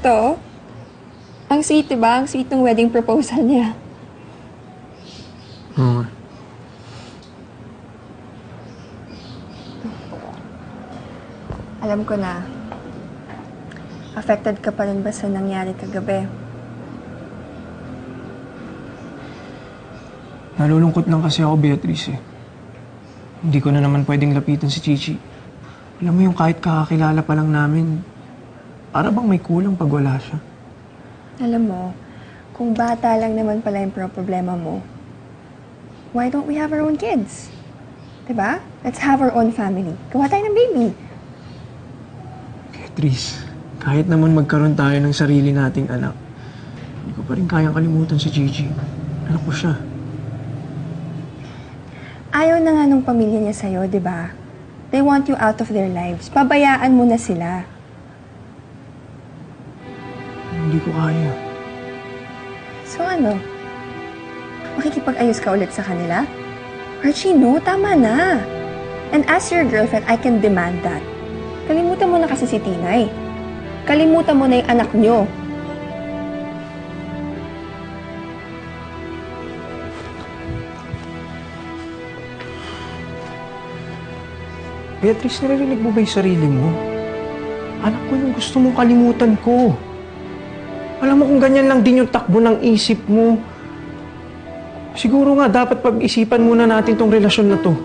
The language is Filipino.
to. Ang sweet, diba? Ang sweet ng wedding proposal niya. Oo nga. Alam ko na. Affected ka pa rin ba sa nangyari kagabi? Nalulungkot lang kasi ako, Beatrice eh. Hindi ko na naman pwedeng lapitan si Chichi. Alam mo yung kahit kakakilala pa lang namin, para bang may kulang pag wala siya. Alam mo, kung bata lang naman pala yung problema mo, why don't we have our own kids? Diba? Let's have our own family. Gawa tayo ng baby. Beatrice, kahit naman magkaroon tayo ng sarili nating anak, hindi ko pa rin kayang kalimutan si Gigi. Anak ko siya. Ayaw na nga nung pamilya niya sa'yo, di ba? They want you out of their lives. Pabayaan mo na sila. Hindi ko kaya. So ano? Makikipag-ayos ka ulit sa kanila? Archie, no. Tama na. And as your girlfriend, I can demand that. Kalimutan mo na kasi si Tinay. Kalimutan mo na yung anak niyo. Beatrice, naririnig mo ba yung sarili mo? Anak ko yung gusto mong kalimutan ko. Alam mo kung ganyan lang din yung takbo ng isip mo. Siguro nga dapat pag-isipan muna natin tong relasyon na to.